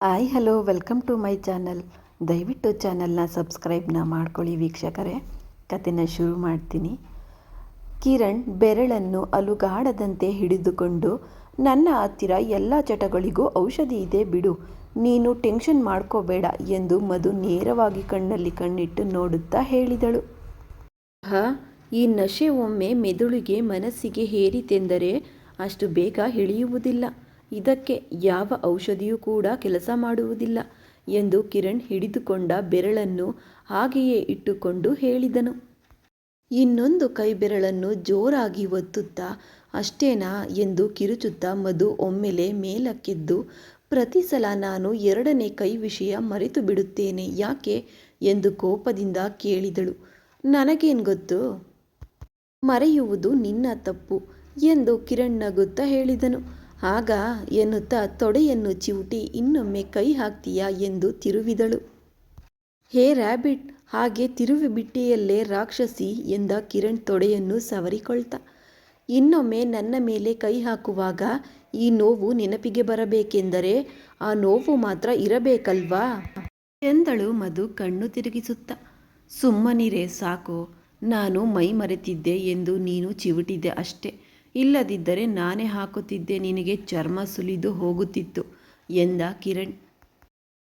Hi hello welcome to my channel. ದಯವಿಟ್ಟು ಚಾನಲ್ನ ಸಬ್ಸ್ಕ್ರೈಬ್ನ ಮಾಡ್ಕೊಳ್ಳಿ ವೀಕ್ಷಕರೇ. ಕಥೆನ ಶುರು ಮಾಡ್ತೀನಿ. ಕಿರಣ್ ಬೆರಳನ್ನು ಅಲುಗಾಡದಂತೆ ಹಿಡಿದುಕೊಂಡು, ನನ್ನ ಹತ್ತಿರ ಎಲ್ಲ ಚಟಗಳಿಗೂ ಔಷಧಿ ಇದೆ ಬಿಡು, ನೀನು ಟೆನ್ಷನ್ ಮಾಡ್ಕೋಬೇಡ ಎಂದು ಮಧು ನೇರವಾಗಿ ಕಣ್ಣಲ್ಲಿ ಕಣ್ಣಿಟ್ಟು ನೋಡುತ್ತಾ ಹೇಳಿದಳು. ಈ ನಶೆ ಒಮ್ಮೆ ಮೆದುಳಿಗೆ ಮನಸ್ಸಿಗೆ ಹೇರಿತೆಂದರೆ ಅಷ್ಟು ಬೇಗ ಇಳಿಯುವುದಿಲ್ಲ. ಇದಕ್ಕೆ ಯಾವ ಔಷಧಿಯೂ ಕೂಡ ಕೆಲಸ ಮಾಡುವುದಿಲ್ಲ ಎಂದು ಕಿರಣ್ ಹಿಡಿದುಕೊಂಡ ಬೆರಳನ್ನು ಹಾಗೆಯೇ ಇಟ್ಟುಕೊಂಡು ಹೇಳಿದನು. ಇನ್ನೊಂದು ಕೈ ಬೆರಳನ್ನು ಜೋರಾಗಿ ಒತ್ತುತ್ತಾ, ಅಷ್ಟೇನಾ ಎಂದು ಕಿರುಚುತ್ತಾ ಮಧು ಒಮ್ಮೆಲೆ ಮೇಲಕ್ಕೆದ್ದು, ಪ್ರತಿ ಸಲ ನಾನು ಎರಡನೇ ಕೈ ವಿಷಯ ಮರೆತು ಬಿಡುತ್ತೇನೆ ಯಾಕೆ ಎಂದು ಕೋಪದಿಂದ ಕೇಳಿದಳು. ನನಗೇನು ಗೊತ್ತು, ಮರೆಯುವುದು ನಿನ್ನ ತಪ್ಪು ಎಂದು ಕಿರಣ್ ನಗುತ್ತಾ ಹೇಳಿದನು. ಆಗ ಎನ್ನುತ್ತಾ ತೊಡೆಯನ್ನು ಚಿವುಟಿ, ಇನ್ನೊಮ್ಮೆ ಕೈ ಹಾಕ್ತೀಯಾ ಎಂದು ತಿರುವಿದಳು. ಹೇ ರ್ಯಾಬಿಟ್, ಹಾಗೆ ತಿರುವಿಬಿಟ್ಟಿಯಲ್ಲೇ ರಾಕ್ಷಸಿ ಎಂದ ಕಿರಣ್ ತೊಡೆಯನ್ನು ಸವರಿಕೊಳ್ತಾ. ಇನ್ನೊಮ್ಮೆ ನನ್ನ ಮೇಲೆ ಕೈ ಹಾಕುವಾಗ ಈ ನೋವು ನೆನಪಿಗೆ ಬರಬೇಕೆಂದರೆ ಆ ನೋವು ಮಾತ್ರ ಇರಬೇಕಲ್ವಾ ಎಂದಳು ಮಧು ಕಣ್ಣು ತಿರುಗಿಸುತ್ತಾ. ಸುಮ್ಮನಿರೇ ಸಾಕು, ನಾನು ಮೈ ಮರೆತಿದ್ದೆ ಎಂದು ನೀನು ಚಿವುಟಿದೆ ಅಷ್ಟೆ, ಇಲ್ಲದಿದ್ದರೆ ನಾನೇ ಹಾಕುತ್ತಿದ್ದೆ, ನಿನಗೆ ಚರ್ಮ ಸುಲಿದು ಹೋಗುತ್ತಿತ್ತು ಎಂದ ಕಿರಣ್.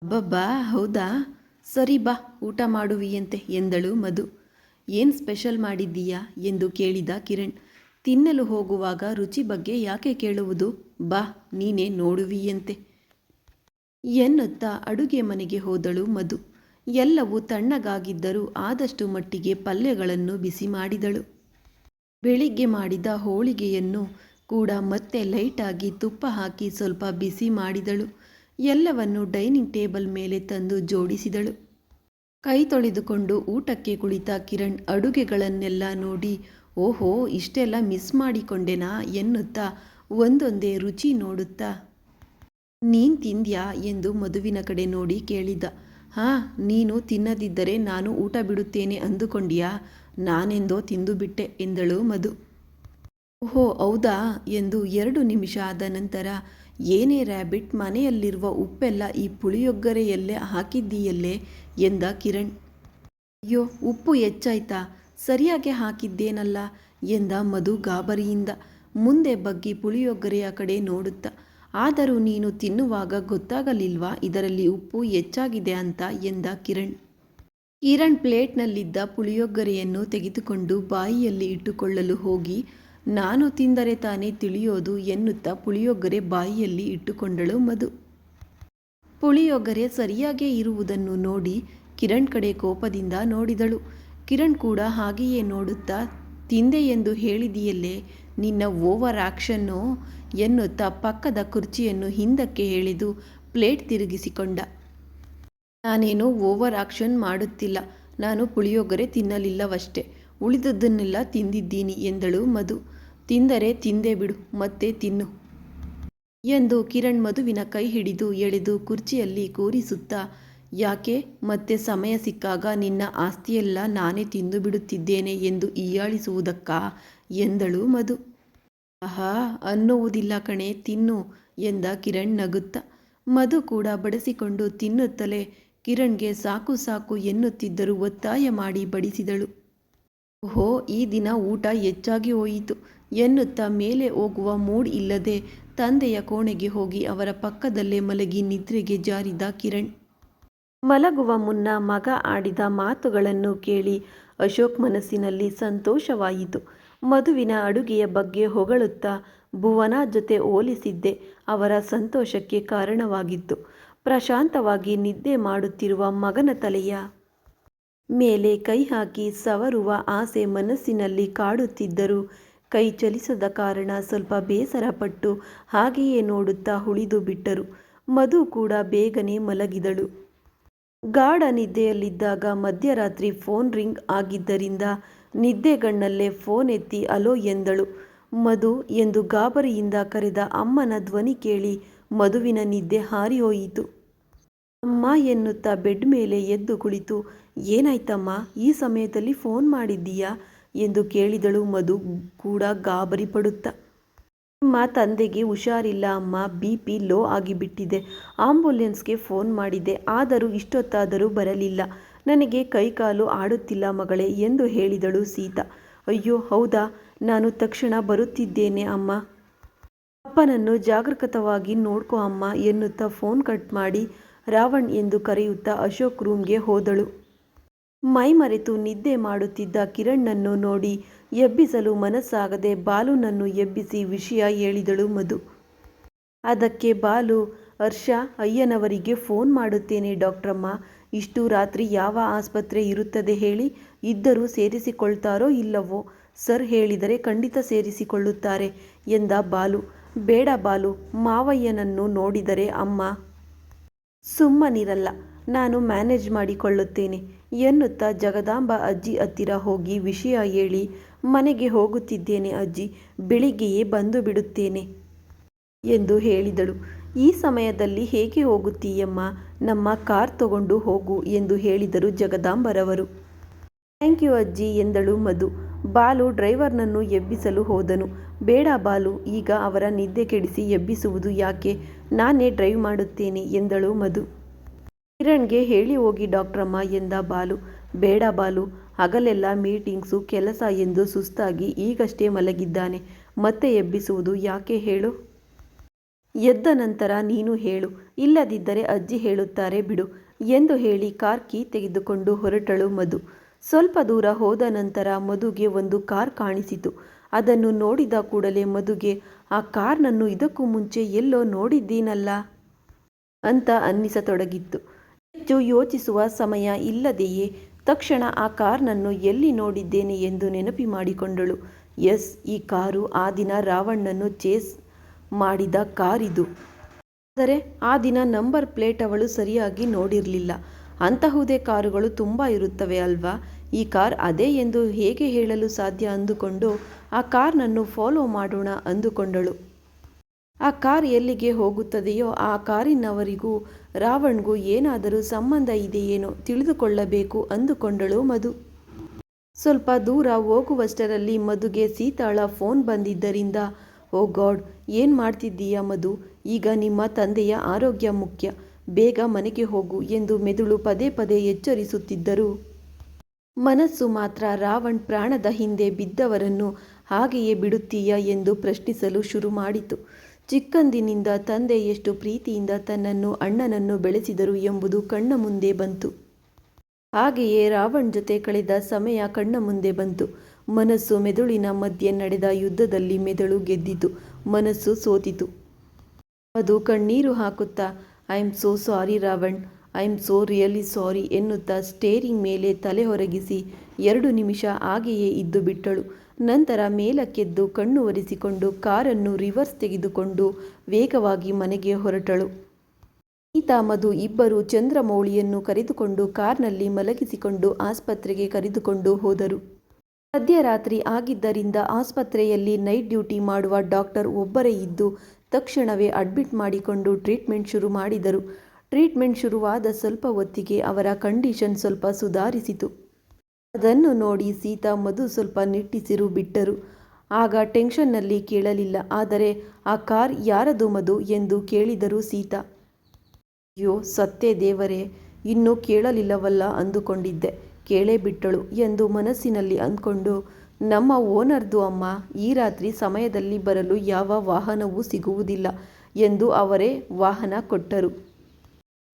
ಅಬ್ಬಬ್ಬಾ ಹೌದಾ, ಸರಿ ಬಾ ಊಟ ಮಾಡುವಿಯಂತೆ ಎಂದಳು ಮಧು. ಏನು ಸ್ಪೆಷಲ್ ಮಾಡಿದ್ದೀಯಾ ಎಂದು ಕೇಳಿದ ಕಿರಣ್. ತಿನ್ನಲು ಹೋಗುವಾಗ ರುಚಿ ಬಗ್ಗೆ ಯಾಕೆ ಕೇಳುವುದು, ಬಾ ನೀನೇ ನೋಡುವಿಯಂತೆ ಎನ್ನುತ್ತಾ ಅಡುಗೆ ಮನೆಗೆ ಹೋದಳು ಮಧು. ಎಲ್ಲವೂ ತಣ್ಣಗಾಗಿದ್ದರೂ ಆದಷ್ಟು ಮಟ್ಟಿಗೆ ಪಲ್ಯಗಳನ್ನು ಬಿಸಿ ಮಾಡಿದಳು. ಬೆಳಿಗ್ಗೆ ಮಾಡಿದ ಹೋಳಿಗೆಯನ್ನು ಕೂಡ ಮತ್ತೆ ಲೈಟಾಗಿ ತುಪ್ಪ ಹಾಕಿ ಸ್ವಲ್ಪ ಬಿಸಿ ಮಾಡಿದಳು. ಎಲ್ಲವನ್ನು ಡೈನಿಂಗ್ ಟೇಬಲ್ ಮೇಲೆ ತಂದು ಜೋಡಿಸಿದಳು. ಕೈ ತೊಳೆದುಕೊಂಡು ಊಟಕ್ಕೆ ಕುಳಿತ ಕಿರಣ್ ಅಡುಗೆಗಳನ್ನೆಲ್ಲ ನೋಡಿ, ಓಹೋ ಇಷ್ಟೆಲ್ಲ ಮಿಸ್ ಮಾಡಿಕೊಂಡೆನಾ ಎನ್ನುತ್ತಾ ಒಂದೊಂದೇ ರುಚಿ ನೋಡುತ್ತಾ, ನೀನು ತಿಂದ್ಯಾ ಎಂದು ಮಧುವಿನ ಕಡೆ ನೋಡಿ ಕೇಳಿದ. ನೀನು ತಿನ್ನದಿದ್ದರೆ ನಾನು ಊಟ ಬಿಡುತ್ತೇನೆ ಅಂದುಕೊಂಡ್ಯಾ, ನಾನೆಂದೋ ತಿಂದುಬಿಟ್ಟೆ ಎಂದಳು ಮಧು. ಓಹೋ ಹೌದಾ ಎಂದು 2 ನಿಮಿಷ ಆದ ನಂತರ, ಏನೇ ರ್ಯಾಬಿಟ್, ಮನೆಯಲ್ಲಿರುವ ಉಪ್ಪೆಲ್ಲ ಈ ಪುಳಿಯೊಗರೆಯಲ್ಲೇ ಹಾಕಿದ್ದೀಯಲ್ಲೇ ಎಂದ ಕಿರಣ್. ಅಯ್ಯೋ ಉಪ್ಪು ಹೆಚ್ಚಾಯ್ತಾ, ಸರಿಯಾಗಿ ಹಾಕಿದ್ದೇನಲ್ಲ ಎಂದ ಮಧು ಗಾಬರಿಯಿಂದ ಮುಂದೆ ಬಗ್ಗಿ ಪುಳಿಯೊಗರೆಯ ಕಡೆ ನೋಡುತ್ತಾ. ಆದರೂ ನೀನು ತಿನ್ನುವಾಗ ಗೊತ್ತಾಗಲಿಲ್ವಾ ಇದರಲ್ಲಿ ಉಪ್ಪು ಹೆಚ್ಚಾಗಿದೆ ಅಂತ ಎಂದ ಕಿರಣ್. ಕಿರಣ್ ಪ್ಲೇಟ್ನಲ್ಲಿದ್ದ ಪುಳಿಯೊಗರೆಯನ್ನು ತೆಗೆದುಕೊಂಡು ಬಾಯಿಯಲ್ಲಿ ಇಟ್ಟುಕೊಳ್ಳಲು ಹೋಗಿ, ನಾನು ತಿಂದರೆ ತಾನೇ ತಿಳಿಯೋದು ಎನ್ನುತ್ತಾ ಪುಳಿಯೊಗರೆ ಬಾಯಿಯಲ್ಲಿ ಇಟ್ಟುಕೊಂಡಳು ಮಧು. ಪುಳಿಯೊಗರೆ ಸರಿಯಾಗೇ ಇರುವುದನ್ನು ನೋಡಿ ಕಿರಣ್ ಕಡೆ ಕೋಪದಿಂದ ನೋಡಿದಳು. ಕಿರಣ್ ಕೂಡ ಹಾಗೆಯೇ ನೋಡುತ್ತಾ, ತಿಂದೆ ಎಂದು ಹೇಳಿದೆಯಲ್ಲೇ, ನಿನ್ನ ಓವರ್ ಆಕ್ಷನ್ನು ಎನ್ನುತ್ತಾ ಪಕ್ಕದ ಕುರ್ಚಿಯನ್ನು ಹಿಂದಕ್ಕೆ ಎಳೆದು ಪ್ಲೇಟ್ ತಿರುಗಿಸಿಕೊಂಡ. ನಾನೇನು ಓವರ್ ಆಕ್ಷನ್ ಮಾಡುತ್ತಿಲ್ಲ, ನಾನು ಪುಳಿಯೊಗರೆ ತಿನ್ನಲಿಲ್ಲವಷ್ಟೇ, ಉಳಿದದ್ದನ್ನೆಲ್ಲ ತಿಂದಿದ್ದೀನಿ ಎಂದಳು ಮಧು. ತಿಂದರೆ ತಿಂದೇ ಬಿಡು, ಮತ್ತೆ ತಿನ್ನು ಎಂದು ಕಿರಣ್ ಮಧುವಿನ ಕೈ ಹಿಡಿದು ಎಳೆದು ಕುರ್ಚಿಯಲ್ಲಿ ಕೂರಿಸುತ್ತಾ, ಯಾಕೆ ಮತ್ತೆ ಸಮಯ ಸಿಕ್ಕಾಗ ನಿನ್ನ ಆಸ್ತಿಯೆಲ್ಲ ನಾನೇ ತಿಂದು ಬಿಡುತ್ತಿದ್ದೇನೆ ಎಂದು ಹೀಯಾಳಿಸುವುದಕ್ಕಾ ಎಂದಳು ಮಧು. ಅನ್ನುವುದಿಲ್ಲ ಕಣೆ, ತಿನ್ನು ಎಂದ ಕಿರಣ್ ನಗುತ್ತಾ. ಮಧು ಕೂಡ ಬಡಿಸಿಕೊಂಡು ತಿನ್ನುತ್ತಲೇ ಕಿರಣ್ಗೆ ಸಾಕು ಸಾಕು ಎನ್ನುತ್ತಿದ್ದರೂ ಒತ್ತಾಯ ಮಾಡಿ ಬಡಿಸಿದಳು. ಓಹೋ ಈ ದಿನ ಊಟ ಹೆಚ್ಚಾಗಿ ಹೋಯಿತು ಎನ್ನುತ್ತಾ ಮೇಲೆ ಹೋಗುವ ಮೂಡ್ ಇಲ್ಲದೆ ತಂದೆಯ ಕೋಣೆಗೆ ಹೋಗಿ ಅವರ ಪಕ್ಕದಲ್ಲೇ ಮಲಗಿ ನಿದ್ರೆಗೆ ಜಾರಿದ ಕಿರಣ್. ಮಲಗುವ ಮುನ್ನ ಮಗ ಆಡಿದ ಮಾತುಗಳನ್ನು ಕೇಳಿ ಅಶೋಕ್ ಮನಸ್ಸಿನಲ್ಲಿ ಸಂತೋಷವಾಯಿತು. ಮಧುವಿನ ಅಡುಗೆಯ ಬಗ್ಗೆ ಹೊಗಳುತ್ತಾ ಭುವನ ಜೊತೆ ಹೋಲಿಸಿದ್ದೇ ಅವರ ಸಂತೋಷಕ್ಕೆ ಕಾರಣವಾಗಿತ್ತು. ಪ್ರಶಾಂತವಾಗಿ ನಿದ್ದೆ ಮಾಡುತ್ತಿರುವ ಮಗನ ತಲೆಯ ಮೇಲೆ ಕೈ ಹಾಕಿ ಸವರುವ ಆಸೆ ಮನಸ್ಸಿನಲ್ಲಿ ಕಾಡುತ್ತಿದ್ದರೂ ಕೈ ಚಲಿಸದ ಕಾರಣ ಸ್ವಲ್ಪ ಬೇಸರಪಟ್ಟು ಹಾಗೆಯೇ ನೋಡುತ್ತಾ ಉಳಿದು ಬಿಟ್ಟರು. ಮಧು ಕೂಡ ಬೇಗನೆ ಮಲಗಿದಳು. ಗಾಢ ನಿದ್ದೆಯಲ್ಲಿದ್ದಾಗ ಮಧ್ಯರಾತ್ರಿ ಫೋನ್ ರಿಂಗ್ ಆಗಿದ್ದರಿಂದ ನಿದ್ದೆಗಣ್ಣಲ್ಲೇ ಫೋನ್ ಎತ್ತಿ ಅಲೋ ಎಂದಳು. ಮಧು ಎಂದು ಗಾಬರಿಯಿಂದ ಕರೆದ ಅಮ್ಮನ ಧ್ವನಿ ಕೇಳಿ ಮಧುವಿನ ನಿದ್ದೆ ಹಾರಿಹೋಯಿತು. ಅಮ್ಮ ಎನ್ನುತ್ತಾ ಬೆಡ್ ಮೇಲೆ ಎದ್ದು ಕುಳಿತು, ಏನಾಯ್ತಮ್ಮ, ಈ ಸಮಯದಲ್ಲಿ ಫೋನ್ ಮಾಡಿದ್ದೀಯಾ ಎಂದು ಕೇಳಿದಳು ಮಧು ಕೂಡ ಗಾಬರಿ ಪಡುತ್ತಾ. ನಿಮ್ಮ ತಂದೆಗೆ ಹುಷಾರಿಲ್ಲ ಅಮ್ಮ, BP ಲೋ ಆಗಿಬಿಟ್ಟಿದೆ. ಆಂಬ್ಯುಲೆನ್ಸ್ಗೆ ಫೋನ್ ಮಾಡಿದೆ, ಆದರೂ ಇಷ್ಟೊತ್ತಾದರೂ ಬರಲಿಲ್ಲ. ನನಗೆ ಕೈಕಾಲು ಆಡುತ್ತಿಲ್ಲ ಮಗಳೇ ಎಂದು ಹೇಳಿದಳು ಸೀತಾ. ಅಯ್ಯೋ ಹೌದಾ, ನಾನು ತಕ್ಷಣ ಬರುತ್ತಿದ್ದೇನೆ ಅಮ್ಮ. ಅಪ್ಪನನ್ನು ಜಾಗರೂಕವಾಗಿ ನೋಡ್ಕೋ ಅಮ್ಮ ಎನ್ನುತ್ತಾ ಫೋನ್ ಕಟ್ ಮಾಡಿ ರಾವಣ್ ಎಂದು ಕರೆಯುತ್ತಾ ಅಶೋಕ್ ರೂಮ್ಗೆ ಹೋದಳು. ಮೈಮರೆತು ನಿದ್ದೆ ಮಾಡುತ್ತಿದ್ದ ಕಿರಣ್ನನ್ನು ನೋಡಿ ಎಬ್ಬಿಸಲು ಮನಸ್ಸಾಗದೆ ಬಾಲುನನ್ನು ಎಬ್ಬಿಸಿ ವಿಷಯ ಹೇಳಿದಳು ಮಧು. ಅದಕ್ಕೆ ಬಾಲು, ಹರ್ಷ ಅಯ್ಯನವರಿಗೆ ಫೋನ್ ಮಾಡುತ್ತೇನೆ ಡಾಕ್ಟ್ರಮ್ಮ. ಇಷ್ಟು ರಾತ್ರಿ ಯಾವ ಆಸ್ಪತ್ರೆ ಇರುತ್ತದೆ ಹೇಳಿ? ಇದ್ದರೂ ಸೇರಿಸಿಕೊಳ್ತಾರೋ ಇಲ್ಲವೋ? ಸರ್ ಹೇಳಿದರೆ ಖಂಡಿತ ಸೇರಿಸಿಕೊಳ್ಳುತ್ತಾರೆ ಎಂದ ಬಾಲು. ಬೇಡ ಬಾಲು, ಮಾವಯ್ಯನನ್ನು ನೋಡಿದರೆ ಅಮ್ಮ ಸುಮ್ಮನಿರಲ್ಲ, ನಾನು ಮ್ಯಾನೇಜ್ ಮಾಡಿಕೊಳ್ಳುತ್ತೇನೆ ಎನ್ನುತ್ತಾ ಜಗದಾಂಬ ಅಜ್ಜಿ ಹತ್ತಿರ ಹೋಗಿ ವಿಷಯ ಹೇಳಿ, ಮನೆಗೆ ಹೋಗುತ್ತಿದ್ದೇನೆ ಅಜ್ಜಿ, ಬೆಳಿಗ್ಗೆಯೇ ಬಂದು ಬಿಡುತ್ತೇನೆ ಎಂದು ಹೇಳಿದಳು. ಈ ಸಮಯದಲ್ಲಿ ಹೇಗೆ ಹೋಗುತ್ತೀಯಮ್ಮ? ನಮ್ಮ ಕಾರ್ ತಗೊಂಡು ಹೋಗು ಎಂದು ಹೇಳಿದರು ಜಗದಾಂಬರವರು. ಥ್ಯಾಂಕ್ ಯು ಅಜ್ಜಿ ಎಂದಳು ಮಧು. ಬಾಲು ಡ್ರೈವರ್ನನ್ನು ಎಬ್ಬಿಸಲು ಹೋದನು. ಬೇಡ ಬಾಲು, ಈಗ ಅವರ ನಿದ್ದೆ ಕೆಡಿಸಿ ಎಬ್ಬಿಸುವುದು ಯಾಕೆ, ನಾನೇ ಡ್ರೈವ್ ಮಾಡುತ್ತೇನೆ ಎಂದಳು ಮಧು. ಕಿರಣ್ಗೆ ಹೇಳಿ ಹೋಗಿ ಡಾಕ್ಟ್ರಮ್ಮ ಎಂದ ಬಾಲು. ಬೇಡ ಬಾಲು, ಹಗಲೆಲ್ಲ ಮೀಟಿಂಗ್ಸು ಕೆಲಸ ಎಂದು ಸುಸ್ತಾಗಿ ಈಗಷ್ಟೇ ಮಲಗಿದ್ದಾನೆ, ಮತ್ತೆ ಎಬ್ಬಿಸುವುದು ಯಾಕೆ ಹೇಳು? ಎದ್ದ ನಂತರ ನೀನು ಹೇಳು, ಇಲ್ಲದಿದ್ದರೆ ಅಜ್ಜಿ ಹೇಳುತ್ತಾರೆ ಬಿಡು ಎಂದು ಹೇಳಿ ಕಾರ್ ಕೀ ತೆಗೆದುಕೊಂಡು ಹೊರಟಳು ಮಧು. ಸ್ವಲ್ಪ ದೂರ ಹೋದ ನಂತರ ಮಧುಗೆ ಒಂದು ಕಾರ್ ಕಾಣಿಸಿತು. ಅದನ್ನು ನೋಡಿದ ಕೂಡಲೇ ಮಧುಗೆ ಆ ಕಾರ್ನನ್ನು ಇದಕ್ಕೂ ಮುಂಚೆ ಎಲ್ಲೋ ನೋಡಿದ್ದೀನಲ್ಲ ಅಂತ ಅನ್ನಿಸತೊಡಗಿತ್ತು. ಹೆಚ್ಚು ಯೋಚಿಸುವ ಸಮಯ ಇಲ್ಲದೆಯೇ ತಕ್ಷಣ ಆ ಕಾರ್ನನ್ನು ಎಲ್ಲಿ ನೋಡಿದ್ದೇನೆ ಎಂದು ನೆನಪಿ ಮಾಡಿಕೊಂಡಳು. ಎಸ್, ಈ ಕಾರು ಆ ದಿನ ರಾವಣನನ್ನು ಚೇಸ್ ಮಾಡಿದ ಕಾರಿದು. ಆದರೆ ಆ ದಿನ ನಂಬರ್ ಪ್ಲೇಟ್ ಅವಳು ಸರಿಯಾಗಿ ನೋಡಿರಲಿಲ್ಲ. ಅಂತಹುದೇ ಕಾರುಗಳು ತುಂಬ ಇರುತ್ತವೆ ಅಲ್ವಾ, ಈ ಕಾರ್ ಅದೇ ಎಂದು ಹೇಗೆ ಹೇಳಲು ಸಾಧ್ಯ ಅಂದುಕೊಂಡು ಆ ಕಾರ್ನನ್ನು ಫಾಲೋ ಮಾಡೋಣ ಅಂದುಕೊಂಡಳು. ಆ ಕಾರ್ ಎಲ್ಲಿಗೆ ಹೋಗುತ್ತದೆಯೋ ಆ ಕಾರಿನವರಿಗೂ ರಾವಣ್ಗೂ ಏನಾದರೂ ಸಂಬಂಧ ಇದೆಯೇನೋ ತಿಳಿದುಕೊಳ್ಳಬೇಕು ಅಂದುಕೊಂಡಳು ಮಧು. ಸ್ವಲ್ಪ ದೂರ ಹೋಗುವಷ್ಟರಲ್ಲಿ ಮಧುಗೆ ಸೀತಾಳ ಫೋನ್ ಬಂದಿದ್ದರಿಂದ, ಓ ಗಾಡ್, ಏನು ಮಾಡ್ತಿದ್ದೀಯಾ ಮಧು? ಈಗ ನಿಮ್ಮ ತಂದೆಯ ಆರೋಗ್ಯ ಮುಖ್ಯ, ಬೇಗ ಮನೆಗೆ ಹೋಗು ಎಂದು ಮೆದುಳು ಪದೇ ಪದೇ ಎಚ್ಚರಿಸುತ್ತಿದ್ದರು. ಮನಸ್ಸು ಮಾತ್ರ ರಾವಣ್ ಪ್ರಾಣದ ಹಿಂದೆ ಬಿದ್ದವರನ್ನು ಹಾಗೆಯೇ ಬಿಡುತ್ತೀಯಾ ಎಂದು ಪ್ರಶ್ನಿಸಲು ಶುರು ಮಾಡಿತು. ಚಿಕ್ಕಂದಿನಿಂದ ತಂದೆ ಎಷ್ಟು ಪ್ರೀತಿಯಿಂದ ತನ್ನನ್ನು ಅಣ್ಣನನ್ನು ಬೆಳೆಸಿದರು ಎಂಬುದು ಕಣ್ಣ ಮುಂದೆ ಬಂತು. ಹಾಗೆಯೇ ರಾವಣ್ ಜೊತೆ ಕಳೆದ ಸಮಯ ಕಣ್ಣ ಮುಂದೆ ಬಂತು. ಮನಸ್ಸು ಮೆದುಳಿನ ಮಧ್ಯೆ ನಡೆದ ಯುದ್ಧದಲ್ಲಿ ಮೆದುಳು ಗೆದ್ದಿತು, ಮನಸ್ಸು ಸೋತಿತು. ಅದು ಕಣ್ಣೀರು ಹಾಕುತ್ತಾ, I am so sorry Ravan, I am so really sorry ಎನ್ನುತ್ತಾ ಸ್ಟೇರಿಂಗ್ ಮೇಲೆ ತಲೆ ಹೊರಗಿಸಿ 2 ನಿಮಿಷ ಹಾಗೆಯೇ ಇದ್ದು ಬಿಟ್ಟಳು. ನಂತರ ಮೇಲಕ್ಕೆದ್ದು ಕಣ್ಣು ಒರೆಸಿಕೊಂಡು ಕಾರನ್ನು ರಿವರ್ಸ್ ತೆಗೆದುಕೊಂಡು ವೇಗವಾಗಿ ಮನೆಗೆ ಹೊರಟಳು. ಸೀತಾ ಮಧು ಇಬ್ಬರು ಚಂದ್ರಮೌಳಿಯನ್ನು ಕರೆದುಕೊಂಡು ಕಾರ್ನಲ್ಲಿ ಮಲಗಿಸಿಕೊಂಡು ಆಸ್ಪತ್ರೆಗೆ ಕರೆದುಕೊಂಡು ಹೋದರು. ಮಧ್ಯರಾತ್ರಿ ಆಗಿದ್ದರಿಂದ ಆಸ್ಪತ್ರೆಯಲ್ಲಿ ನೈಟ್ ಡ್ಯೂಟಿ ಮಾಡುವ ಡಾಕ್ಟರ್ ಒಬ್ಬರೇ ಇದ್ದು ತಕ್ಷಣವೇ ಅಡ್ಮಿಟ್ ಮಾಡಿಕೊಂಡು ಟ್ರೀಟ್ಮೆಂಟ್ ಶುರು ಮಾಡಿದರು. ಟ್ರೀಟ್ಮೆಂಟ್ ಶುರುವಾದ ಸ್ವಲ್ಪ ಹೊತ್ತಿಗೆ ಅವರ ಕಂಡೀಷನ್ ಸ್ವಲ್ಪ ಸುಧಾರಿಸಿತು. ಅದನ್ನು ನೋಡಿ ಸೀತಾ ಮಧು ಸ್ವಲ್ಪ ನಿಟ್ಟುಸಿರು ಬಿಟ್ಟರು. ಆಗ ಟೆನ್ಷನ್ನಲ್ಲಿ ಕೇಳಲಿಲ್ಲ, ಆದರೆ ಆ ಕಾರ್ ಯಾರದು ಮಧು ಎಂದು ಕೇಳಿದರು ಸೀತಾ. ಅಯ್ಯೋ ಸತ್ತೇ ದೇವರೇ, ಇನ್ನೂ ಕೇಳಲಿಲ್ಲವಲ್ಲ ಅಂದುಕೊಂಡಿದ್ದೆ, ಕೇಳೇ ಬಿಟ್ಟಳು ಎಂದು ಮನಸ್ಸಿನಲ್ಲಿ ಅಂದ್ಕೊಂಡು, ನಮ್ಮ ಓನರ್ದು ಅಮ್ಮ, ಈ ರಾತ್ರಿ ಸಮಯದಲ್ಲಿ ಬರಲು ಯಾವ ವಾಹನವೂ ಸಿಗುವುದಿಲ್ಲ ಎಂದು ಅವರೇ ವಾಹನ ಕೊಟ್ಟರು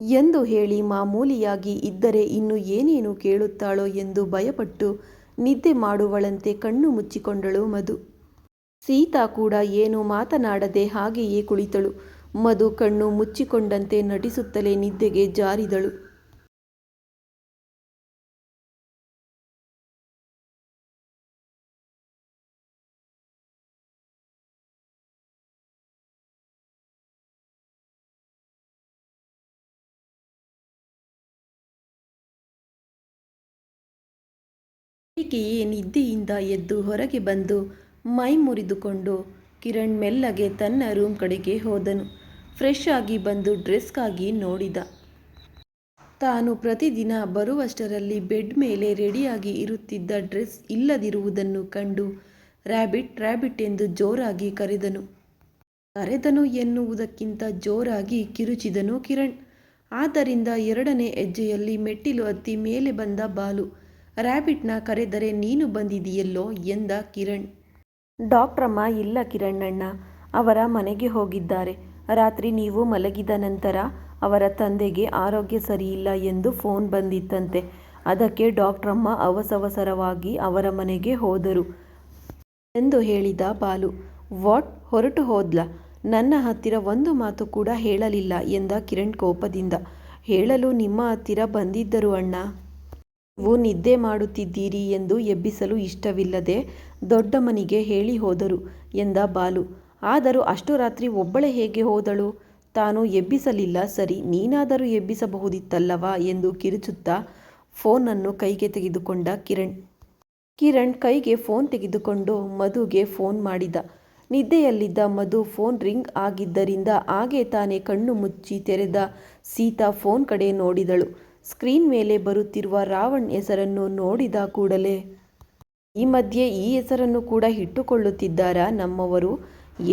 ಎಂದು ಹೇಳಿ ಮಾಮೂಲಿಯಾಗಿ ಇದ್ದರೆ ಇನ್ನು ಏನೇನು ಕೇಳುತ್ತಾಳೋ ಎಂದು ಭಯಪಟ್ಟು ನಿದ್ದೆ ಮಾಡುವಳಂತೆ ಕಣ್ಣು ಮುಚ್ಚಿಕೊಂಡಳು ಮಧು. ಸೀತಾ ಕೂಡ ಏನು ಮಾತನಾಡದೆ ಹಾಗೆಯೇ ಕುಳಿತಳು. ಮಧು ಕಣ್ಣು ಮುಚ್ಚಿಕೊಂಡಂತೆ ನಟಿಸುತ್ತಲೇ ನಿದ್ದೆಗೆ ಜಾರಿದಳು. ಏಕೆಯೇ ನಿದ್ದೆಯಿಂದ ಎದ್ದು ಹೊರಗೆ ಬಂದು ಮೈ ಮುರಿದುಕೊಂಡು ಕಿರಣ್ ಮೆಲ್ಲಗೆ ತನ್ನ ರೂಮ್ ಕಡೆಗೆ ಹೋದನು. ಫ್ರೆಶ್ ಆಗಿ ಬಂದು ಡ್ರೆಸ್ಗಾಗಿ ನೋಡಿದ. ತಾನು ಪ್ರತಿದಿನ ಬರುವಷ್ಟರಲ್ಲಿ ಬೆಡ್ ಮೇಲೆ ರೆಡಿಯಾಗಿ ಇರುತ್ತಿದ್ದ ಡ್ರೆಸ್ ಇಲ್ಲದಿರುವುದನ್ನು ಕಂಡು ರ್ಯಾಬಿಟ್ ರ್ಯಾಬಿಟ್ ಎಂದು ಜೋರಾಗಿ ಕರೆದನು. ಕರೆದನು ಎನ್ನುವುದಕ್ಕಿಂತ ಜೋರಾಗಿ ಕಿರುಚಿದನು ಕಿರಣ್. ಆದ್ದರಿಂದ ಎರಡನೇ ಹೆಜ್ಜೆಯಲ್ಲಿ ಮೆಟ್ಟಿಲು ಹತ್ತಿ ಮೇಲೆ ಬಂದ ಬಾಲು. ರ್ಯಾಬಿಟ್ನ ಕರೆದರೆ ನೀನು ಬಂದಿದೆಯಲ್ಲೋ ಎಂದ ಕಿರಣ್. ಡಾಕ್ಟ್ರಮ್ಮ ಇಲ್ಲ ಕಿರಣಣ್ಣ, ಅವರ ಮನೆಗೆ ಹೋಗಿದ್ದಾರೆ. ರಾತ್ರಿ ನೀವು ಮಲಗಿದ ನಂತರ ಅವರ ತಂದೆಗೆ ಆರೋಗ್ಯ ಸರಿಯಿಲ್ಲ ಎಂದು ಫೋನ್ ಬಂದಿತ್ತಂತೆ. ಅದಕ್ಕೆ ಡಾಕ್ಟ್ರಮ್ಮ ಅವಸರವಾಗಿ ಅವರ ಮನೆಗೆ ಹೋದರು ಎಂದು ಹೇಳಿದ ಬಾಲು. ವಾಟ್, ಹೊರಟು ಹೋದ್ಲ? ನನ್ನ ಹತ್ತಿರ ಒಂದು ಮಾತು ಕೂಡ ಹೇಳಲಿಲ್ಲ ಎಂದ ಕಿರಣ್ ಕೋಪದಿಂದ. ಹೇಳಲು ನಿಮ್ಮ ಹತ್ತಿರ ಬಂದಿದ್ದರು ಅಣ್ಣ. ನೀವು ನಿದ್ದೆ ಮಾಡುತ್ತಿದ್ದೀರಿ ಎಂದು ಎಬ್ಬಿಸಲು ಇಷ್ಟವಿಲ್ಲದೆ ದೊಡ್ಡಮ್ಮನಿಗೆ ಹೇಳಿ ಹೋದರು ಎಂದ ಬಾಲು. ಆದರೂ ಅಷ್ಟು ರಾತ್ರಿ ಒಬ್ಬಳೇ ಹೇಗೆ ಹೋದಳು? ತಾನು ಎಬ್ಬಿಸಲಿಲ್ಲ ಸರಿ, ನೀನಾದರೂ ಎಬ್ಬಿಸಬಹುದಿತ್ತಲ್ಲವಾ ಎಂದು ಕಿರುಚುತ್ತಾ ಫೋನನ್ನು ಕೈಗೆ ತೆಗೆದುಕೊಂಡ ಕಿರಣ್ ಕೈಗೆ ಫೋನ್ ತೆಗೆದುಕೊಂಡು ಮಧುಗೆ ಫೋನ್ ಮಾಡಿದ. ನಿದ್ದೆಯಲ್ಲಿದ್ದ ಮಧು ಫೋನ್ ರಿಂಗ್ ಆಗಿದ್ದರಿಂದ ಹಾಗೆ ತಾನೇ ಕಣ್ಣು ಮುಚ್ಚಿ ತೆರೆದ ಸೀತಾ ಫೋನ್ ಕಡೆ ನೋಡಿದಳು. ಸ್ಕ್ರೀನ್ ಮೇಲೆ ಬರುತ್ತಿರುವ ರಾವಣ್ ಹೆಸರನ್ನು ನೋಡಿದ ಕೂಡಲೇ, ಈ ಮಧ್ಯೆ ಈ ಹೆಸರನ್ನು ಕೂಡ ಇಟ್ಟುಕೊಳ್ಳುತ್ತಿದ್ದಾರಾ ನಮ್ಮವರು?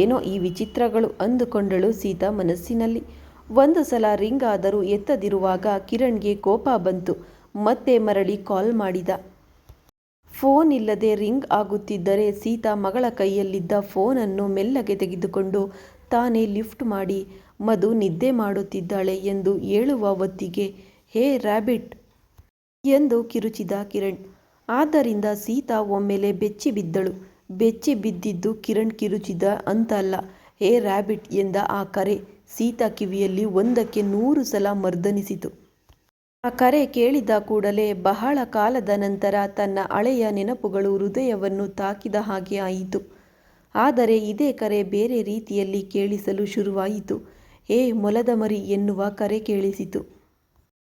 ಏನೋ ಈ ವಿಚಿತ್ರಗಳು ಅಂದುಕೊಂಡಳು ಸೀತಾ ಮನಸ್ಸಿನಲ್ಲಿ. ಒಂದು ಸಲ ರಿಂಗ್ ಆದರೂ ಎತ್ತದಿರುವಾಗ ಕಿರಣ್ಗೆ ಕೋಪ ಬಂತು. ಮತ್ತೆ ಮರಳಿ ಕಾಲ್ ಮಾಡಿದ. ಫೋನ್ ಇಲ್ಲದೆ ರಿಂಗ್ ಆಗುತ್ತಿದ್ದರೆ ಸೀತಾ ಮಗಳ ಕೈಯಲ್ಲಿದ್ದ ಫೋನನ್ನು ಮೆಲ್ಲಗೆ ತೆಗೆದುಕೊಂಡು ತಾನೇ ಲಿಫ್ಟ್ ಮಾಡಿ ಮಧು ನಿದ್ದೆ ಮಾಡುತ್ತಿದ್ದಾಳೆ ಎಂದು ಹೇಳುವ ಹೊತ್ತಿಗೆ, ಹೇ ರ್ಯಾಬಿಟ್ ಎಂದು ಕಿರುಚಿದ ಕಿರಣ್. ಆದ್ದರಿಂದ ಸೀತಾ ಒಮ್ಮೆಲೆ ಬೆಚ್ಚಿ ಬಿದ್ದಳು. ಬೆಚ್ಚಿ ಬಿದ್ದಿದ್ದು ಕಿರಣ್ ಕಿರುಚಿದ ಅಂತಲ್ಲ, ಹೇ ರ್ಯಾಬಿಟ್ ಎಂದ ಆ ಕರೆ ಸೀತಾ ಕಿವಿಯಲ್ಲಿ 1ಕ್ಕೆ 100 ಸಲ ಮರ್ದನಿಸಿತು. ಆ ಕರೆ ಕೇಳಿದ ಕೂಡಲೇ ಬಹಳ ಕಾಲದ ನಂತರ ತನ್ನ ಹಳೆಯ ನೆನಪುಗಳು ಹೃದಯವನ್ನು ತಾಕಿದ ಹಾಗೆ ಆಯಿತು. ಆದರೆ ಇದೇ ಕರೆ ಬೇರೆ ರೀತಿಯಲ್ಲಿ ಕೇಳಿಸಲು ಶುರುವಾಯಿತು. ಹೇ ಮೊಲದ ಮರಿ ಎನ್ನುವ ಕರೆ ಕೇಳಿಸಿತು.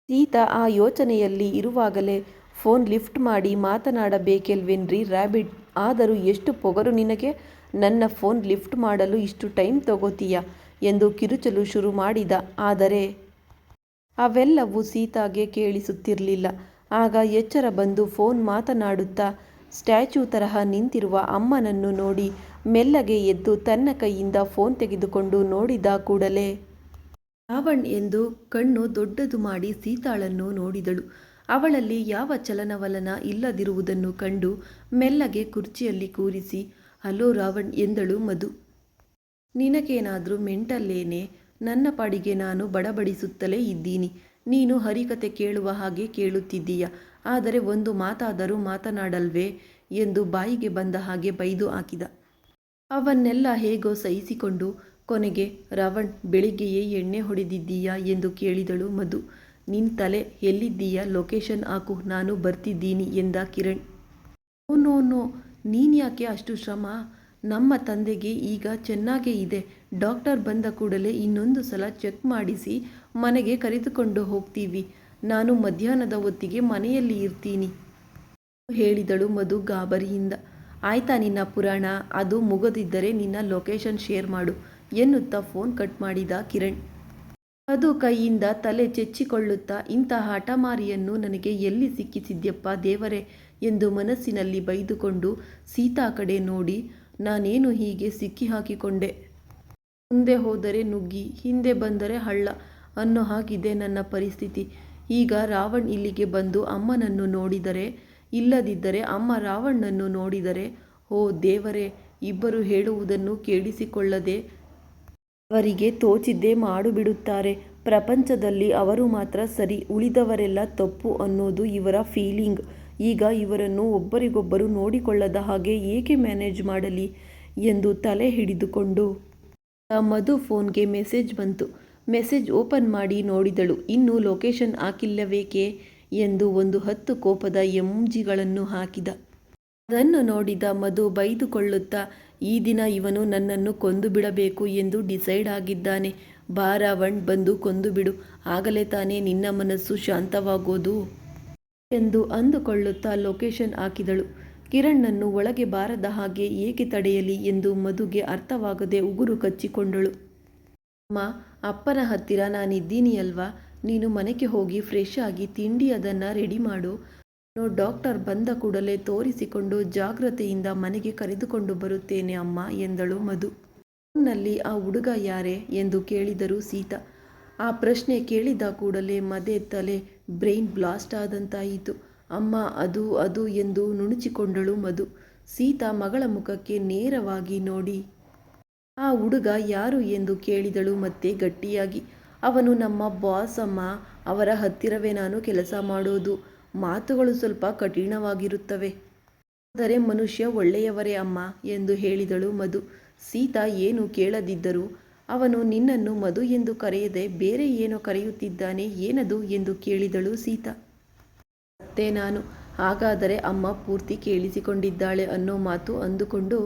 ಸೀತಾ ಆ ಯೋಚನೆಯಲ್ಲಿ ಇರುವಾಗಲೇ, ಫೋನ್ ಲಿಫ್ಟ್ ಮಾಡಿ ಮಾತನಾಡಬೇಕೆಲ್ವೇನ್ರಿ ರ್ಯಾಬಿಟ್? ಆದರೂ ಎಷ್ಟು ಪೊಗರು ನಿನಗೆ, ನನ್ನ ಫೋನ್ ಲಿಫ್ಟ್ ಮಾಡಲು ಇಷ್ಟು ಟೈಮ್ ತಗೋತೀಯಾ ಎಂದು ಕಿರುಚಲು ಶುರು ಮಾಡಿದ. ಆದರೆ ಅವೆಲ್ಲವೂ ಸೀತಾಗೆ ಕೇಳಿಸುತ್ತಿರಲಿಲ್ಲ. ಆಗ ಎಚ್ಚರ ಬಂದು ಫೋನ್ ಮಾತನಾಡುತ್ತಾ ಸ್ಟ್ಯಾಚ್ಯೂ ತರಹ ನಿಂತಿರುವ ಅಮ್ಮನನ್ನು ನೋಡಿ ಮೆಲ್ಲಗೆ ಎದ್ದು ತನ್ನ ಕೈಯಿಂದ ಫೋನ್ ತೆಗೆದುಕೊಂಡು ನೋಡಿದ ಕೂಡಲೇ ರಾವಣ್ ಎಂದು ಕಣ್ಣು ದೊಡ್ಡದು ಮಾಡಿ ಸೀತಾಳನ್ನು ನೋಡಿದಳು. ಅವಳಲ್ಲಿ ಯಾವ ಚಲನವಲನ ಇಲ್ಲದಿರುವುದನ್ನು ಕಂಡು ಮೆಲ್ಲಗೆ ಕುರ್ಚಿಯಲ್ಲಿ ಕೂರಿಸಿ, ಹಲೋ ರಾವಣ್ ಎಂದಳು ಮಧು. ನಿನಗೇನಾದರೂ ಮೆಂಟಲ್ಲೇನೆ? ನನ್ನ ಪಾಡಿಗೆ ನಾನು ಬಡಬಡಿಸುತ್ತಲೇ ಇದ್ದೀನಿ. ನೀನು ಹರಿಕತೆ ಕೇಳುವ ಹಾಗೆ ಕೇಳುತ್ತಿದ್ದೀಯ. ಆದರೆ ಒಂದು ಮಾತಾದರೂ ಮಾತನಾಡಲ್ವೇ ಎಂದು ಬಾಯಿಗೆ ಬಂದ ಹಾಗೆ ಬೈದು ಹಾಕಿದ. ಅವನ್ನೆಲ್ಲ ಹೇಗೋ ಸಹಿಸಿಕೊಂಡು ಕೊನೆಗೆ, ರಾವಣ್ ಬೆಳಿಗ್ಗೆಯೇ ಎಣ್ಣೆ ಹೊಡೆದಿದ್ದೀಯಾ ಎಂದು ಕೇಳಿದಳು ಮಧು. ನಿನ್ ತಲೆ ಎಲ್ಲಿದ್ದೀಯಾ, ಲೊಕೇಶನ್ ಹಾಕು, ನಾನು ಬರ್ತಿದ್ದೀನಿ ಎಂದ ಕಿರಣ್. ಓ ನೋ ನೋ, ನೀನ್ಯಾಕೆ ಅಷ್ಟು ಶ್ರಮ? ನಮ್ಮ ತಂದೆಗೆ ಈಗ ಚೆನ್ನಾಗೇ ಇದೆ. ಡಾಕ್ಟರ್ ಬಂದ ಕೂಡಲೇ ಇನ್ನೊಂದು ಸಲ ಚೆಕ್ ಮಾಡಿಸಿ ಮನೆಗೆ ಕರೆದುಕೊಂಡು ಹೋಗ್ತೀವಿ. ನಾನು ಮಧ್ಯಾಹ್ನದ ಹೊತ್ತಿಗೆ ಮನೆಯಲ್ಲಿ ಇರ್ತೀನಿ ಹೇಳಿದಳು ಮಧು ಗಾಬರಿಯಿಂದ. ಆಯ್ತಾ ನಿನ್ನ ಪುರಾಣ, ಅದು ಮುಗದಿದ್ದರೆ ನಿನ್ನ ಲೊಕೇಶನ್ ಶೇರ್ ಮಾಡು ಎನ್ನುತ್ತಾ ಫೋನ್ ಕಟ್ ಮಾಡಿದ ಕಿರಣ್. ಮಧು ಕೈಯಿಂದ ತಲೆ ಚೆಚ್ಚಿಕೊಳ್ಳುತ್ತಾ, ಇಂತಹ ಹಠಮಾರಿಯನ್ನು ನನಗೆ ಎಲ್ಲಿ ಸಿಕ್ಕಿಸಿದ್ಯಪ್ಪ ದೇವರೇ ಎಂದು ಮನಸ್ಸಿನಲ್ಲಿ ಬೈದುಕೊಂಡು ಸೀತಾ ಕಡೆ ನೋಡಿ, ನಾನೇನು ಹೀಗೆ ಸಿಕ್ಕಿ ಹಾಕಿಕೊಂಡೆ? ಮುಂದೆ ಹೋದರೆ ನುಗ್ಗಿ, ಹಿಂದೆ ಬಂದರೆ ಹಳ್ಳ ಅನ್ನೋ ಹಾಗಿದೆ ನನ್ನ ಪರಿಸ್ಥಿತಿ. ಈಗ ರಾವಣ್ ಇಲ್ಲಿಗೆ ಬಂದು ಅಮ್ಮನನ್ನು ನೋಡಿದರೆ, ಇಲ್ಲದಿದ್ದರೆ ಅಮ್ಮ ರಾವಣನನ್ನು ನೋಡಿದರೆ, ಓ ದೇವರೇ, ಇಬ್ಬರು ಹೇಳುವುದನ್ನು ಕೇಳಿಸಿಕೊಳ್ಳದೆ ಅವರಿಗೆ ತೋಚಿದ್ದೇ ಮಾಡಿಬಿಡುತ್ತಾರೆ. ಪ್ರಪಂಚದಲ್ಲಿ ಅವರು ಮಾತ್ರ ಸರಿ, ಉಳಿದವರೆಲ್ಲ ತಪ್ಪು ಅನ್ನೋದು ಇವರ ಫೀಲಿಂಗ್. ಈಗ ಇವರನ್ನು ಒಬ್ಬರಿಗೊಬ್ಬರು ನೋಡಿಕೊಳ್ಳದ ಹಾಗೆ ಏಕೆ ಮ್ಯಾನೇಜ್ ಮಾಡಲಿ ಎಂದು ತಲೆ ಹಿಡಿದುಕೊಂಡು ಮಧು ಫೋನ್ಗೆ ಮೆಸೇಜ್ ಬಂತು. ಮೆಸೇಜ್ ಓಪನ್ ಮಾಡಿ ನೋಡಿದಳು. ಇನ್ನೂ ಲೊಕೇಶನ್ ಹಾಕಿಲ್ಲವೇಕೆ ಎಂದು ಒಂದು 10 ಕೋಪದ ಎಮೋಜಿಗಳನ್ನು ಹಾಕಿದ. ಅದನ್ನು ನೋಡಿದ ಮಧು ಬೈದುಕೊಳ್ಳುತ್ತಾ, ಈ ದಿನ ಇವನು ನನ್ನನ್ನು ಕೊಂದು ಬಿಡಬೇಕು ಎಂದು ಡಿಸೈಡ್ ಆಗಿದ್ದಾನೆ. ಬಾ ರಾವಣ್, ಬಂದು ಕೊಂದು ಬಿಡು, ಆಗಲೇ ತಾನೇ ನಿನ್ನ ಮನಸ್ಸು ಶಾಂತವಾಗೋದು ಎಂದು ಅಂದುಕೊಳ್ಳುತ್ತಾ ಲೊಕೇಶನ್ ಹಾಕಿದಳು. ಕಿರಣ್ಣನ್ನು ಒಳಗೆ ಬಾರದ ಹಾಗೆ ಏಕೆ ತಡೆಯಲಿ ಎಂದು ಮಧುಗೆ ಅರ್ಥವಾಗದೆ ಉಗುರು ಕಚ್ಚಿಕೊಂಡಳು. ಅಮ್ಮ, ಅಪ್ಪನ ಹತ್ತಿರ ನಾನಿದ್ದೀನಿ ಅಲ್ವಾ, ನೀನು ಮನೆಗೆ ಹೋಗಿ ಫ್ರೆಶ್ ಆಗಿ ತಿಂಡಿ ಅದನ್ನು ರೆಡಿ ಮಾಡು. ನಾನು ಡಾಕ್ಟರ್ ಬಂದ ಕೂಡಲೇ ತೋರಿಸಿಕೊಂಡು ಜಾಗ್ರತೆಯಿಂದ ಮನೆಗೆ ಕರೆದುಕೊಂಡು ಬರುತ್ತೇನೆ ಅಮ್ಮ ಎಂದಳು ಮಧು. ಫೋನ್ನಲ್ಲಿ ಆ ಹುಡುಗ ಯಾರೇ ಎಂದು ಕೇಳಿದರು ಸೀತಾ. ಆ ಪ್ರಶ್ನೆ ಕೇಳಿದ ಕೂಡಲೇ ಮದೆ ತಲೆ ಬ್ರೈನ್ ಬ್ಲಾಸ್ಟ್ ಆದಂತಾಯಿತು. ಅಮ್ಮ, ಅದು ಅದು ಎಂದು ನುಣುಚಿಕೊಂಡಳು ಮಧು. ಸೀತಾ ಮಗಳ ಮುಖಕ್ಕೆ ನೇರವಾಗಿ ನೋಡಿ, ಆ ಹುಡುಗ ಯಾರು ಎಂದು ಕೇಳಿದಳು ಮತ್ತೆ ಗಟ್ಟಿಯಾಗಿ. ಅವನು ನಮ್ಮ ಬಾಸ್ ಅಮ್ಮ, ಅವರ ಹತ್ತಿರವೇ ನಾನು ಕೆಲಸ ಮಾಡೋದು. ಮಾತುಗಳು ಸ್ವಲ್ಪ ಕಠಿಣವಾಗಿರುತ್ತವೆ, ಆದರೆ ಮನುಷ್ಯ ಒಳ್ಳೆಯವರೇ ಅಮ್ಮ ಎಂದು ಹೇಳಿದಳು ಮಧು. ಸೀತಾ ಏನು ಕೇಳದಿದ್ದರೂ, ಅವನು ನಿನ್ನನ್ನು ಮಧು ಎಂದು ಕರೆಯದೆ ಬೇರೆ ಏನೋ ಕರೆಯುತ್ತಿದ್ದಾನೆ, ಏನದು ಎಂದು ಕೇಳಿದಳು ಸೀತಾ. ಮತ್ತೆ ನಾನು, ಹಾಗಾದರೆ ಅಮ್ಮ ಪೂರ್ತಿ ಕೇಳಿಸಿಕೊಂಡಿದ್ದಾಳೆ ಅನ್ನೋ ಮಾತು ಅಂದುಕೊಂಡು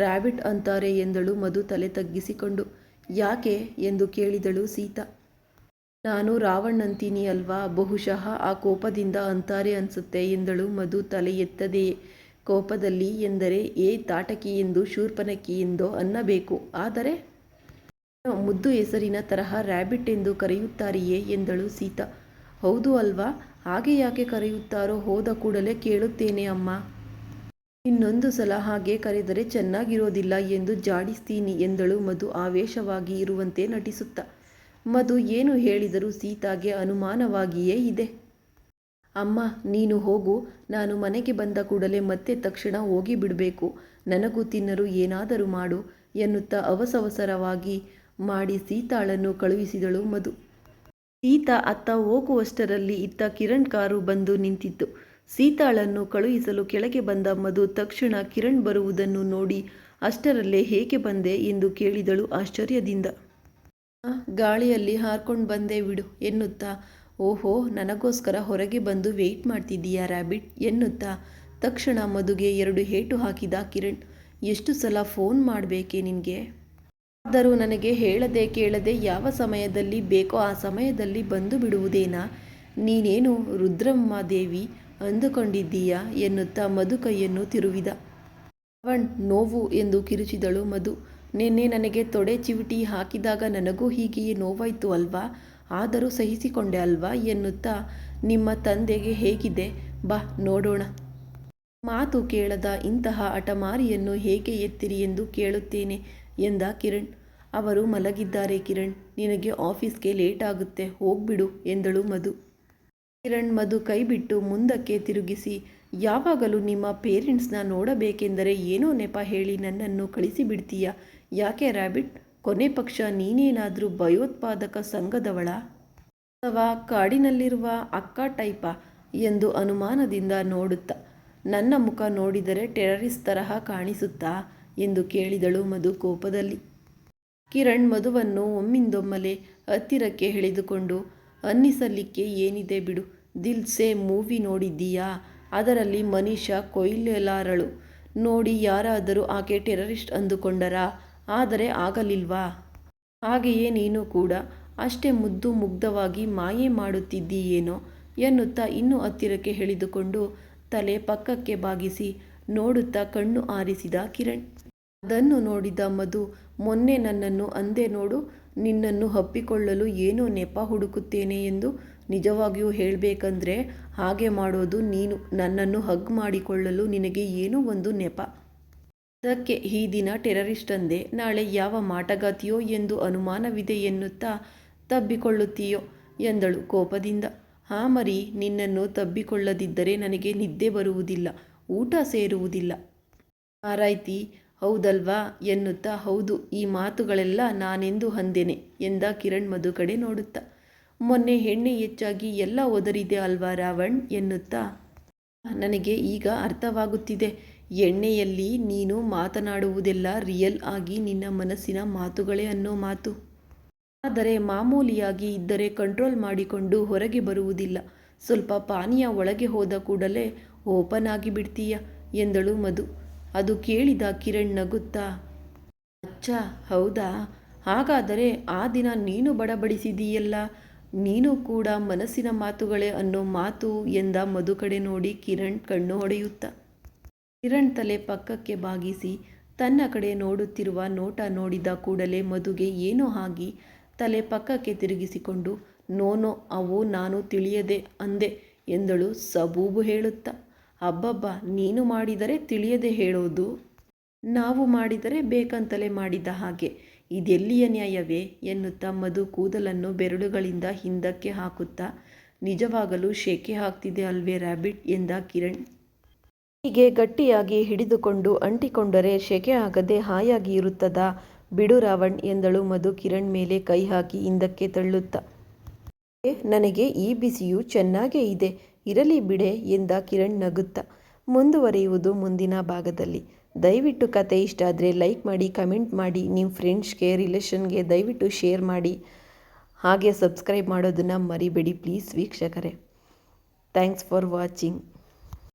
ರ್ಯಾಬಿಟ್ ಅಂತಾರೆ ಎಂದಳು ಮಧು ತಲೆ ತಗ್ಗಿಸಿಕೊಂಡು. ಯಾಕೆ ಎಂದು ಕೇಳಿದಳು ಸೀತಾ. ನಾನು ರಾವಣ್ ಅಂತೀನಿ ಅಲ್ವಾ, ಬಹುಶಃ ಆ ಕೋಪದಿಂದ ಅಂತಾರೆ ಅನ್ಸುತ್ತೆ ಎಂದಳು ಮಧು ತಲೆ ಎತ್ತದೆಯೇ. ಕೋಪದಲ್ಲಿ ಎಂದರೆ ತಾಟಕಿ ಎಂದು ಶೂರ್ಪನಖಿ ಎಂದೋ ಅನ್ನಬೇಕು, ಆದರೆ ಮುದ್ದು ಹೆಸರಿನ ತರಹ ರ್ಯಾಬಿಟ್ ಎಂದು ಕರೆಯುತ್ತಾರೆಯೇ ಎಂದಳು ಸೀತಾ. ಹೌದು ಅಲ್ವಾ, ಹಾಗೆ ಯಾಕೆ ಕರೆಯುತ್ತಾರೋ ಹೋದ ಕೂಡಲೇ ಕೇಳುತ್ತೇನೆ ಅಮ್ಮ. ಇನ್ನೊಂದು ಸಲ ಹಾಗೆ ಕರೆದರೆ ಚೆನ್ನಾಗಿರೋದಿಲ್ಲ ಎಂದು ಜಾಡಿಸ್ತೀನಿ ಎಂದಳು ಮಧು ಆವೇಶವಾಗಿ ಇರುವಂತೆ ನಟಿಸುತ್ತಾ. ಮಧು ಏನು ಹೇಳಿದರೂ ಸೀತಾಗೆ ಅನುಮಾನವಾಗಿಯೇ ಇದೆ. ಅಮ್ಮ, ನೀನು ಹೋಗು, ನಾನು ಮನೆಗೆ ಬಂದ ಕೂಡಲೇ ಮತ್ತೆ ತಕ್ಷಣ ಹೋಗಿ ಬಿಡಬೇಕು. ನನಗೂ ತಿನ್ನಲು ಏನಾದರೂ ಮಾಡು ಎನ್ನುತ್ತಾ ಅವಸರವಾಗಿ ಮಾಡಿ ಸೀತಾಳನ್ನು ಕಳುಹಿಸಿದಳು ಮಧು. ಸೀತಾ ಅತ್ತ ಹೋಗುವಷ್ಟರಲ್ಲಿ ಇತ್ತ ಕಿರಣ್ ಕಾರು ಬಂದು ನಿಂತಿತ್ತು. ಸೀತಾಳನ್ನು ಕಳುಹಿಸಲು ಕೆಳಗೆ ಬಂದ ಮಧು ತಕ್ಷಣ ಕಿರಣ್ ಬರುವುದನ್ನು ನೋಡಿ, ಅಷ್ಟರಲ್ಲೇ ಹೇಗೆ ಬಂದೆ ಎಂದು ಕೇಳಿದಳು ಆಶ್ಚರ್ಯದಿಂದ. ಗಾಳಿಯಲ್ಲಿ ಹಾರ್ಕೊಂಡು ಬಂದೆ ಬಿಡು ಎನ್ನುತ್ತಾ, ಓಹೋ, ನನಗೋಸ್ಕರ ಹೊರಗೆ ಬಂದು ವೆಯ್ಟ್ ಮಾಡ್ತಿದ್ದೀಯಾ ರ್ಯಾಬಿಟ್ ಎನ್ನುತ್ತಾ ತಕ್ಷಣ ಮಧುಗೆ 2 ಏಟು ಹಾಕಿದ ಕಿರಣ್. ಎಷ್ಟು ಸಲ ಫೋನ್ ಮಾಡಬೇಕೆ ನಿನಗೆ? ಆದರೂ ನನಗೆ ಹೇಳದೆ ಕೇಳದೆ ಯಾವ ಸಮಯದಲ್ಲಿ ಬೇಕೋ ಆ ಸಮಯದಲ್ಲಿ ಬಂದು ಬಿಡುವುದೇನಾ? ನೀನೇನು ರುದ್ರಮ್ಮದೇವಿ ಅಂದುಕೊಂಡಿದ್ದೀಯಾ ಎನ್ನುತ್ತಾ ಮಧು ಕೈಯನ್ನು ತಿರುವಿದ. ರಾವಣ್, ನೋವು ಎಂದು ಕಿರುಚಿದಳು ಮಧು. ನಿನ್ನೆ ನನಗೆ ತೊಡೆ ಚಿವಿಟಿ ಹಾಕಿದಾಗ ನನಗೂ ಹೀಗೆಯೇ ನೋವಾಯ್ತು ಅಲ್ವಾ, ಆದರೂ ಸಹಿಸಿಕೊಂಡೆ ಅಲ್ವಾ ಎನ್ನುತ್ತಾ, ನಿಮ್ಮ ತಂದೆಗೆ ಹೇಗಿದೆ ಬಾ ನೋಡೋಣ. ಮಾತು ಕೇಳದ ಇಂತಹ ಹಠಮಾರಿಯನ್ನು ಹೇಗೆ ಎತ್ತಿರಿ ಎಂದು ಕೇಳುತ್ತೇನೆ ಎಂದ ಕಿರಣ್. ಅವರು ಮಲಗಿದ್ದಾರೆ ಕಿರಣ್, ನಿನಗೆ ಆಫೀಸ್ಗೆ ಲೇಟ್ ಆಗುತ್ತೆ, ಹೋಗ್ಬಿಡು ಎಂದಳು ಮಧು. ಕಿರಣ್ ಮಧು ಕೈ ಬಿಟ್ಟು ಮುಂದಕ್ಕೆ ತಿರುಗಿಸಿ, ಯಾವಾಗಲೂ ನಿಮ್ಮ ಪೇರೆಂಟ್ಸ್ನ ನೋಡಬೇಕೆಂದರೆ ಏನೋ ನೆಪ ಹೇಳಿ ನನ್ನನ್ನು ಕಳಿಸಿಬಿಡ್ತೀಯ ಯಾಕೆ ರ್ಯಾಬಿಟ್? ಕೊನೆ ಪಕ್ಷ ನೀನೇನಾದರೂ ಭಯೋತ್ಪಾದಕ ಸಂಘದವಳ ಅಥವಾ ಕಾಡಿನಲ್ಲಿರುವ ಅಕ್ಕ ಟೈಪಾ ಎಂದು ಅನುಮಾನದಿಂದ ನೋಡುತ್ತಾ. ನನ್ನ ಮುಖ ನೋಡಿದರೆ ಟೆರರಿಸ್ಟ್ ತರಹ ಕಾಣಿಸುತ್ತಾ ಎಂದು ಕೇಳಿದಳು ಮಧು ಕೋಪದಲ್ಲಿ. ಕಿರಣ್ ಮಧುವನ್ನು ಒಮ್ಮಿಂದೊಮ್ಮಲೆ ಹತ್ತಿರಕ್ಕೆ ಎಳೆದುಕೊಂಡು, ಅನ್ನಿಸಲಿಕ್ಕೆ ಏನಿದೆ ಬಿಡು, ದಿಲ್ ಸೇ ಮೂವಿ ನೋಡಿದ್ದೀಯಾ? ಅದರಲ್ಲಿ ಮನೀಷಾ ಕೊಯಿಲಾರಳು ನೋಡಿ ಯಾರಾದರೂ ಆಕೆ ಟೆರರಿಸ್ಟ್ ಅಂದುಕೊಂಡರಾ? ಆದರೆ ಆಗಲಿಲ್ವಾ? ಹಾಗೆಯೇ ನೀನು ಕೂಡ ಅಷ್ಟೇ ಮುದ್ದು ಮುಗ್ಧವಾಗಿ ಮಾಯೆ ಮಾಡುತ್ತಿದ್ದೀಯೇನೋ ಎನ್ನುತ್ತಾ ಇನ್ನೂ ಹತ್ತಿರಕ್ಕೆ ಎಳೆದುಕೊಂಡು ತಲೆ ಪಕ್ಕಕ್ಕೆ ಬಾಗಿಸಿ ನೋಡುತ್ತಾ ಕಣ್ಣು ಆರಿಸಿದ ಕಿರಣ್. ಅದನ್ನು ನೋಡಿದ ಮಧು, ಮೊನ್ನೆ ನನ್ನನ್ನು ಅಂದೆ ನೋಡು, ನಿನ್ನನ್ನು ಅಪ್ಪಿಕೊಳ್ಳಲು ಏನೋ ನೆಪ ಹುಡುಕುತ್ತೇನೆ ಎಂದು. ನಿಜವಾಗಿಯೂ ಹೇಳಬೇಕಂದ್ರೆ ಹಾಗೆ ಮಾಡೋದು ನೀನು. ನನ್ನನ್ನು ಹಗ್ ಮಾಡಿಕೊಳ್ಳಲು ನಿನಗೆ ಏನೋ ಒಂದು ನೆಪ. ಅದಕ್ಕೆ ಈ ದಿನ ಟೆರರಿಸ್ಟ್ ಅಂದೆ, ನಾಳೆ ಯಾವ ಮಾಟಗಾತಿಯೋ ಎಂದು ಅನುಮಾನವಿದೆ ಎನ್ನುತ್ತಾ ತಬ್ಬಿಕೊಳ್ಳುತ್ತೀಯೋ ಎಂದಳು ಕೋಪದಿಂದ. ಹಾ ಮರಿ, ನಿನ್ನನ್ನು ತಬ್ಬಿಕೊಳ್ಳದಿದ್ದರೆ ನನಗೆ ನಿದ್ದೆ ಬರುವುದಿಲ್ಲ, ಊಟ ಸೇರುವುದಿಲ್ಲ. ಆರಾಯ್ತಿ, ಹೌದಲ್ವಾ ಎನ್ನುತ್ತಾ, ಹೌದು, ಈ ಮಾತುಗಳೆಲ್ಲ ನಾನೆಂದು ಅಂದೆನೆ ಎಂದ ಕಿರಣ್ ಮಧು ಕಡೆ ನೋಡುತ್ತಾ. ಮೊನ್ನೆ ಎಣ್ಣೆ ಹೆಚ್ಚಾಗಿ ಎಲ್ಲ ಒದರಿದೆ ಅಲ್ವಾ ರಾವಣ್ ಎನ್ನುತ್ತಾ. ನನಗೆ ಈಗ ಅರ್ಥವಾಗುತ್ತಿದೆ. ಎಣ್ಣೆಯಲ್ಲಿ ನೀನು ಮಾತನಾಡುವುದೆಲ್ಲ ರಿಯಲ್ ಆಗಿ ನಿನ್ನ ಮನಸ್ಸಿನ ಮಾತುಗಳೇ ಅನ್ನೋ ಮಾತು. ಆದರೆ ಮಾಮೂಲಿಯಾಗಿ ಇದ್ದರೆ ಕಂಟ್ರೋಲ್ ಮಾಡಿಕೊಂಡು ಹೊರಗೆ ಬರುವುದಿಲ್ಲ. ಸ್ವಲ್ಪ ಪಾನೀಯ ಒಳಗೆ ಹೋದ ಕೂಡಲೇ ಓಪನ್ ಆಗಿ ಬಿಡ್ತೀಯ ಎಂದಳು ಮಧು. ಅದು ಕೇಳಿದ ಕಿರಣ್ ನಗುತ್ತಾ, ಅಚ್ಚಾ ಹೌದಾ, ಹಾಗಾದರೆ ಆ ದಿನ ನೀನು ಬಡಬಡಿಸಿದೀಯಲ್ಲ, ನೀನು ಕೂಡ ಮನಸ್ಸಿನ ಮಾತುಗಳೇ ಅನ್ನೋ ಮಾತು ಎಂದ ಮಧು ಕಡೆ ನೋಡಿ ಕಿರಣ್ ಕಣ್ಣು ಹೊಡೆಯುತ್ತಾ. ಕಿರಣ್ ತಲೆ ಪಕ್ಕಕ್ಕೆ ಬಾಗಿಸಿ ತನ್ನ ಕಡೆ ನೋಡುತ್ತಿರುವ ನೋಟ ನೋಡಿದ ಕೂಡಲೇ ಮಧುಗೆ ಏನೋ ಆಗಿ ತಲೆ ಪಕ್ಕಕ್ಕೆ ತಿರುಗಿಸಿಕೊಂಡು, ನೋನೋ, ಅವು ನಾನು ತಿಳಿಯದೆ ಅಂದೆ ಎಂದಳು ಸಬೂಬು ಹೇಳುತ್ತಾ. ಅಬ್ಬಬ್ಬಾ, ನೀನು ಮಾಡಿದರೆ ತಿಳಿಯದೆ ಹೇಳೋದು, ನಾವು ಮಾಡಿದರೆ ಬೇಕಂತಲೇ ಮಾಡಿದ ಹಾಗೆ ಇದೆಲ್ಲಿಯ ನ್ಯಾಯವೇ ಎನ್ನುತ್ತಾ ಮಧು ಕೂದಲನ್ನು ಬೆರಳುಗಳಿಂದ ಹಿಂದಕ್ಕೆ ಹಾಕುತ್ತಾ, ನಿಜವಾಗಲೂ ಶೆಕೆ ಆಗ್ತಿದೆ ಅಲ್ವೇ ರ್ಯಾಬಿಟ್ ಎಂದ ಕಿರಣ್. ಹೀಗೆ ಗಟ್ಟಿಯಾಗಿ ಹಿಡಿದುಕೊಂಡು ಅಂಟಿಕೊಂಡರೆ ಶೆಕೆ ಆಗದೆ ಹಾಯಾಗಿ ಇರುತ್ತದಾ ಬಿಡು ರಾವಣ್ ಎಂದಳು ಮಧು ಕಿರಣ್ ಮೇಲೆ ಕೈ ಹಾಕಿ ಹಿಂದಕ್ಕೆ ತಳ್ಳುತ್ತಾ. ನನಗೆ ಈ ಬಿಸಿಯು ಚೆನ್ನಾಗೇ ಇದೆ, ಇರಲಿ ಬಿಡೆ ಎಂದ ಕಿರಣ್ ನಗುತ್ತಾ. ಮುಂದುವರಿಯುವುದು ಮುಂದಿನ ಭಾಗದಲ್ಲಿ. ದಯವಿಟ್ಟು ಕತೆ ಇಷ್ಟ ಆದರೆ ಲೈಕ್ ಮಾಡಿ, ಕಮೆಂಟ್ ಮಾಡಿ, ನಿಮ್ಮ ಫ್ರೆಂಡ್ಸ್ಗೆ ರಿಲೇಷನ್ಗೆ ದಯವಿಟ್ಟು ಶೇರ್ ಮಾಡಿ, ಹಾಗೆ ಸಬ್ಸ್ಕ್ರೈಬ್ ಮಾಡೋದನ್ನು ಮರಿಬೇಡಿ ಪ್ಲೀಸ್ ವೀಕ್ಷಕರೇ. Thanks for watching.